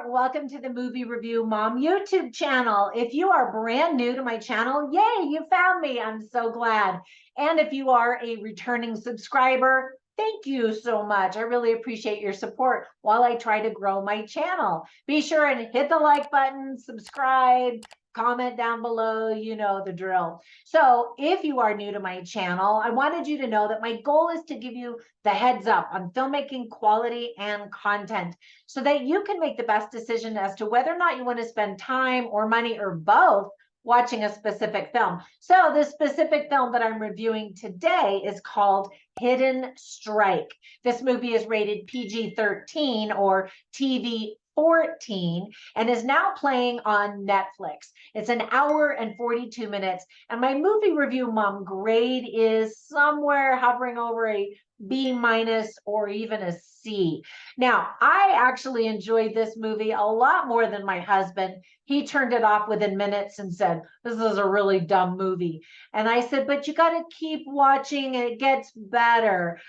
there. Welcome to the Movie Review Mom YouTube channel. If you are brand new to my channel, yay, you found me. I'm so glad. And if you are a returning subscriber, thank you so much. I really appreciate your support while I try to grow my channel. Be sure and hit the like button, subscribe, comment down below, you know the drill. So if you are new to my channel, I wanted you to know that my goal is to give you the heads up on filmmaking quality and content so that you can make the best decision as to whether or not you want to spend time or money or both watching a specific film. So the specific film that I'm reviewing today is called Hidden Strike. This movie is rated PG-13 or TV 14 and is now playing on Netflix. It's an hour and 42 minutes. And my movie review mom grade is somewhere hovering over a B- or even a C. Now, I actually enjoyed this movie a lot more than my husband. He turned it off within minutes and said, "This is a really dumb movie." And I said, "But you got to keep watching, it gets better."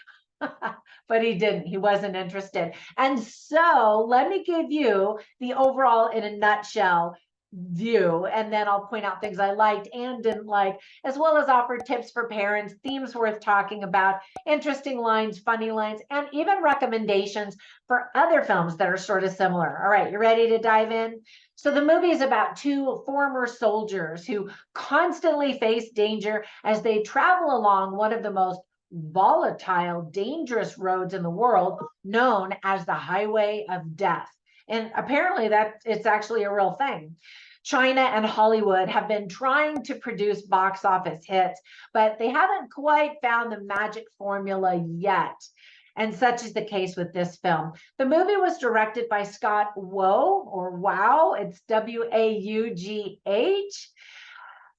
But he didn't. He wasn't interested. And so let me give you the overall, in a nutshell, view, and then I'll point out things I liked and didn't like, as well as offer tips for parents, themes worth talking about, interesting lines, funny lines, and even recommendations for other films that are sort of similar. All right, you ready to dive in? So the movie is about two former soldiers who constantly face danger as they travel along one of the most volatile, dangerous roads in the world, known as the Highway of Death. And apparently that it's actually a real thing. China and Hollywood have been trying to produce box office hits, but they haven't quite found the magic formula yet. And such is the case with this film. The movie was directed by Scott Wough, or Wow, it's W-A-U-G-H.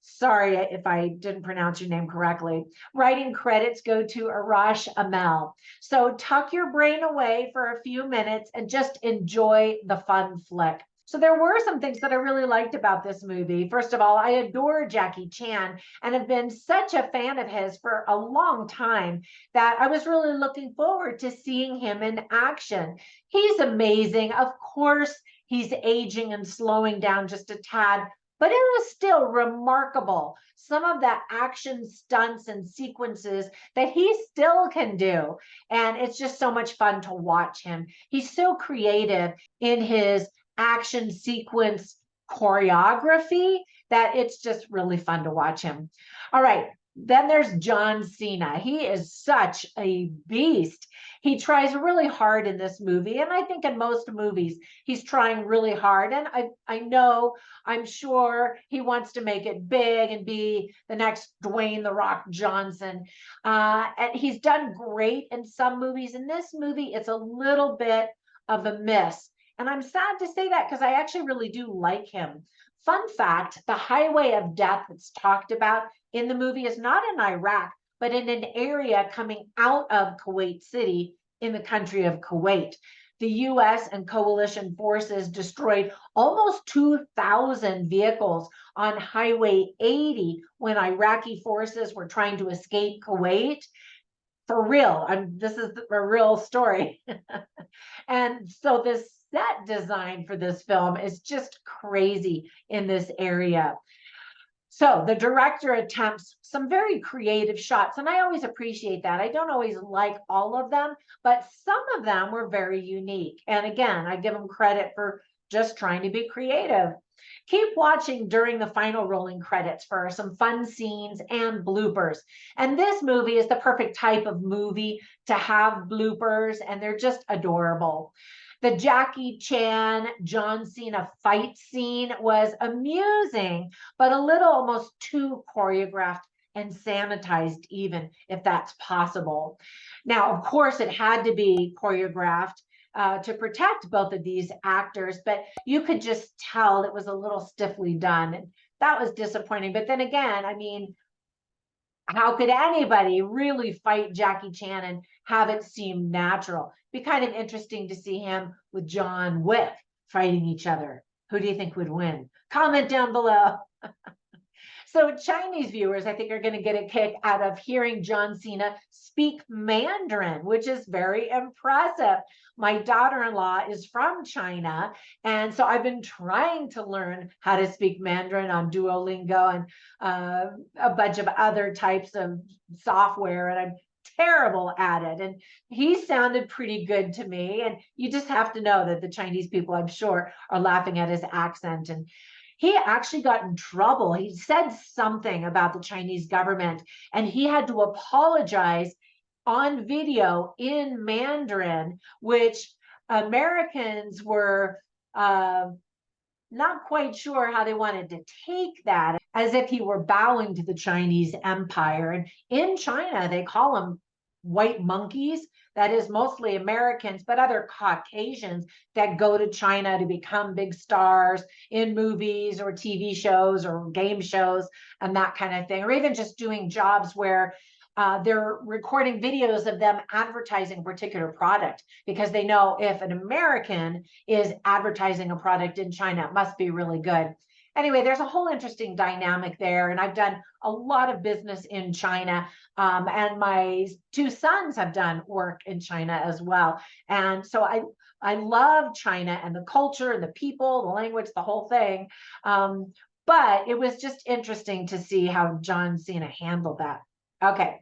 Sorry if I didn't pronounce your name correctly. Writing credits go to Arash Amel. So tuck your brain away for a few minutes and just enjoy the fun flick. So there were some things that I really liked about this movie. First of all, I adore Jackie Chan and have been such a fan of his for a long time that I was really looking forward to seeing him in action. He's amazing. Of course, he's aging and slowing down just a tad, but it was still remarkable. Some of the action stunts and sequences that he still can do. And it's just so much fun to watch him. He's so creative in his action sequence choreography that it's just really fun to watch him. All right. Then there's John Cena. He is such a beast. He tries really hard in this movie. And I think in most movies, he's trying really hard. And I'm sure he wants to make it big and be the next Dwayne "The Rock" Johnson. And he's done great in some movies. In this movie, it's a little bit of a miss. And I'm sad to say that because I actually really do like him. Fun fact, the Highway of Death that's talked about in the movie is not in Iraq, but in an area coming out of Kuwait City in the country of Kuwait. The US and coalition forces destroyed almost 2,000 vehicles on Highway 80 when Iraqi forces were trying to escape Kuwait. For real, this is a real story. And so this set design for this film is just crazy in this area. So the director attempts some very creative shots, and I always appreciate that. I don't always like all of them, but some of them were very unique. And again, I give them credit for just trying to be creative. Keep watching during the final rolling credits for some fun scenes and bloopers. And this movie is the perfect type of movie to have bloopers, and they're just adorable. The Jackie Chan, John Cena fight scene was amusing, but a little almost too choreographed and sanitized, even if that's possible. Now, of course, it had to be choreographed to protect both of these actors, but you could just tell it was a little stiffly done. And that was disappointing. But then again, I mean, how could anybody really fight Jackie Chan and have it seem natural? Be kind of interesting to see him with John Wick fighting each other. Who do you think would win? Comment down below. So Chinese viewers, I think, are going to get a kick out of hearing John Cena speak Mandarin, which is very impressive. My daughter-in-law is from China, and so I've been trying to learn how to speak Mandarin on Duolingo and a bunch of other types of software, and I'm terrible at it. And he sounded pretty good to me. And you just have to know that the Chinese people, I'm sure, are laughing at his accent. And he actually got in trouble. He said something about the Chinese government, and he had to apologize on video in Mandarin, which Americans were not quite sure how they wanted to take that, as if he were bowing to the Chinese empire. And in China, they call them white monkeys. That is mostly Americans, but other Caucasians that go to China to become big stars in movies or TV shows or game shows and that kind of thing, or even just doing jobs where they're recording videos of them advertising a particular product, because they know if an American is advertising a product in China, it must be really good. Anyway, there's a whole interesting dynamic there. And I've done a lot of business in China. And my two sons have done work in China as well. And so I love China and the culture and the people, the language, the whole thing. But it was just interesting to see how John Cena handled that. Okay,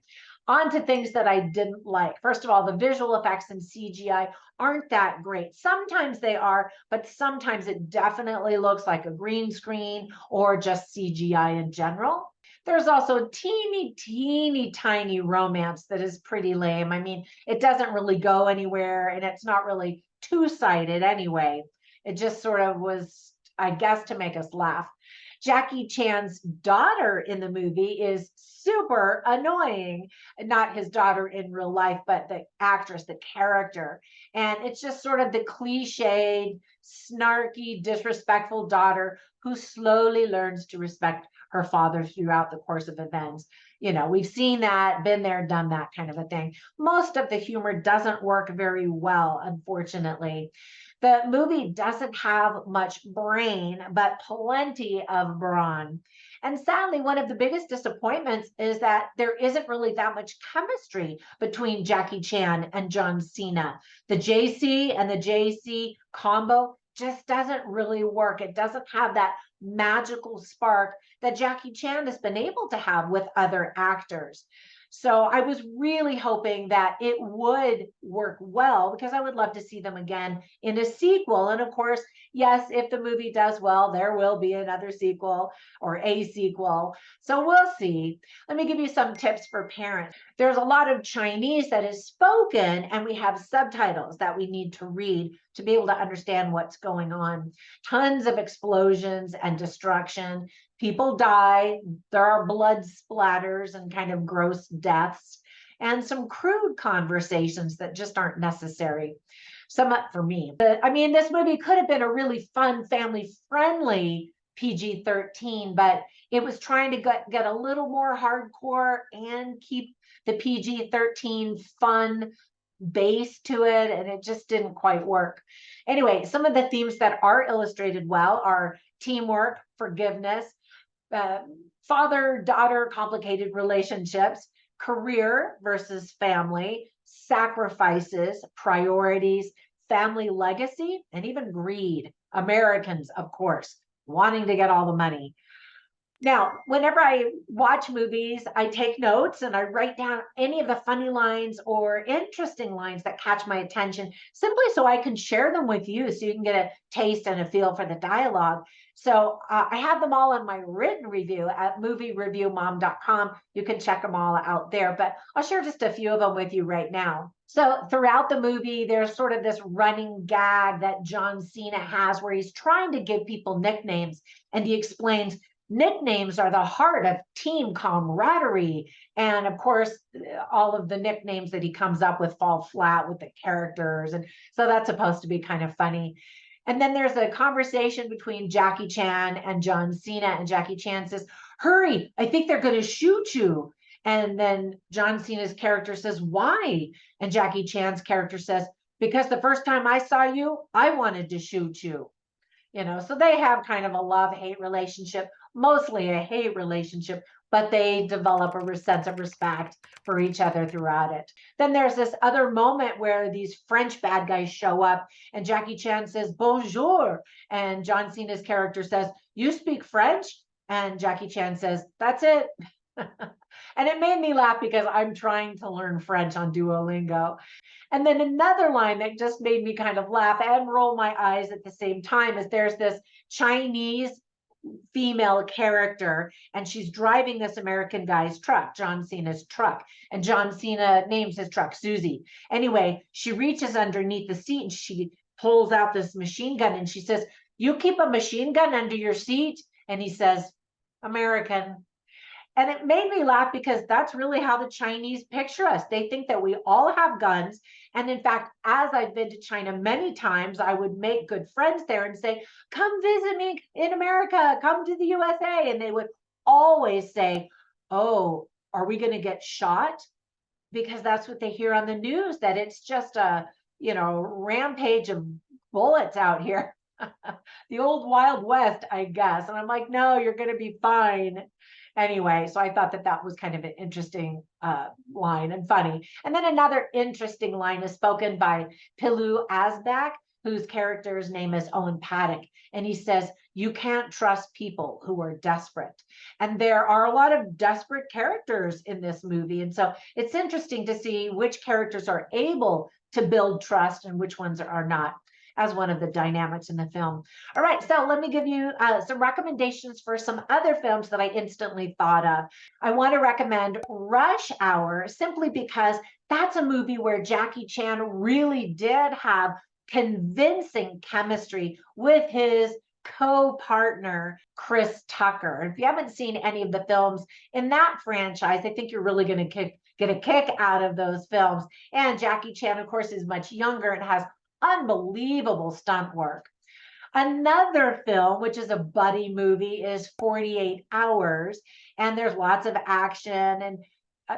on to things that I didn't like. First of all, the visual effects and CGI aren't that great. Sometimes they are, but sometimes it definitely looks like a green screen or just CGI in general. There's also teeny tiny romance that is pretty lame. I mean, it doesn't really go anywhere, and it's not really two-sided anyway. It just sort of was, I guess, to make us laugh. Jackie Chan's daughter in the movie is super annoying. Not his daughter in real life, but the actress, the character. And it's just sort of the cliched, snarky, disrespectful daughter who slowly learns to respect her father throughout the course of events. You know, we've seen that, been there, done that kind of a thing. Most of the humor doesn't work very well, unfortunately. The movie doesn't have much brain, but plenty of brawn. And sadly, one of the biggest disappointments is that there isn't really that much chemistry between Jackie Chan and John Cena. The JC and the JC combo just doesn't really work. It doesn't have that magical spark that Jackie Chan has been able to have with other actors. So I was really hoping that it would work well, because I would love to see them again in a sequel. And of course, yes, if the movie does well, there will be another sequel or a sequel. So we'll see. Let me give you some tips for parents. There's a lot of Chinese that is spoken, and we have subtitles that we need to read to be able to understand what's going on. Tons of explosions and destruction. People die, there are blood splatters and kind of gross deaths, and some crude conversations that just aren't necessary. Some for me. I mean, this movie could have been a really fun, family-friendly PG-13, but it was trying to get a little more hardcore and keep the PG-13 fun base to it, and it just didn't quite work. Anyway, some of the themes that are illustrated well are teamwork, forgiveness, father-daughter complicated relationships, career versus family, sacrifices, priorities, family legacy, and even greed. Americans, of course, wanting to get all the money. Now, whenever I watch movies, I take notes and I write down any of the funny lines or interesting lines that catch my attention, simply so I can share them with you, so you can get a taste and a feel for the dialogue. So I have them all in my written review at moviereviewmom.com. You can check them all out there, but I'll share just a few of them with you right now. So throughout the movie, there's sort of this running gag that John Cena has where he's trying to give people nicknames, and he explains nicknames are the heart of team camaraderie. And of course, all of the nicknames that he comes up with fall flat with the characters. And so that's supposed to be kind of funny. And then there's a conversation between Jackie Chan and John Cena, and Jackie Chan says, "Hurry, I think they're going to shoot you." And then John Cena's character says, "Why?" And Jackie Chan's character says, "Because the first time I saw you, I wanted to shoot you." You know, so they have kind of a love-hate relationship. mostly a hate relationship, but they develop a sense of respect for each other throughout it. Then there's this other moment where these French bad guys show up and Jackie Chan says, bonjour. And John Cena's character says, you speak French? And Jackie Chan says, that's it. And it made me laugh because I'm trying to learn French on Duolingo. And then another line that just made me kind of laugh and roll my eyes at the same time is there's this Chinese female character, and she's driving this American guy's truck, John Cena's truck. And John Cena names his truck Susie. Anyway, she reaches underneath the seat and she pulls out this machine gun and she says, you keep a machine gun under your seat? And he says, American. And it made me laugh because that's really how the Chinese picture us. They think that we all have guns. And in fact, as I've been to China many times, I would make good friends there and say, come visit me in America, come to the USA. And they would always say, oh, are we going to get shot? Because that's what they hear on the news, that it's just a, rampage of bullets out here. The old Wild West, I guess. And I'm like, no, you're going to be fine. Anyway, so I thought that that was kind of an interesting line and funny. And then another interesting line is spoken by Pilu Asbak, whose character's name is Owen Paddock. And he says, you can't trust people who are desperate. And there are a lot of desperate characters in this movie. And so it's interesting to see which characters are able to build trust and which ones are not, as one of the dynamics in the film. All right, so let me give you some recommendations for some other films that I instantly thought of. I want to recommend Rush Hour simply because that's a movie where Jackie Chan really did have convincing chemistry with his co-partner, Chris Tucker. If you haven't seen any of the films in that franchise, I think you're really going to get a kick out of those films. And Jackie Chan, of course, is much younger and has unbelievable stunt work. Another film, which is a buddy movie, is 48 Hours, and there's lots of action. And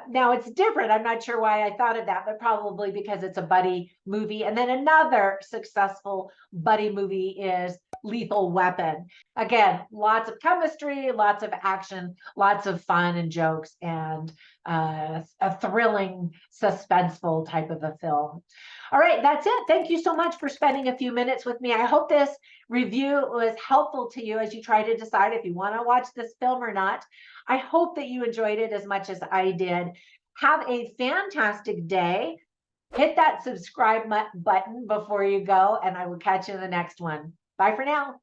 now it's different. I'm not sure why I thought of that, but probably because it's a buddy movie. And then another successful buddy movie is Lethal Weapon. Again, lots of chemistry, lots of action, lots of fun and jokes, and a thrilling, suspenseful type of a film. All right, that's it. Thank you so much for spending a few minutes with me. I hope this review was helpful to you as you try to decide if you want to watch this film or not. I hope that you enjoyed it as much as I did. Have a fantastic day. Hit that subscribe button before you go, and I will catch you in the next one. Bye for now.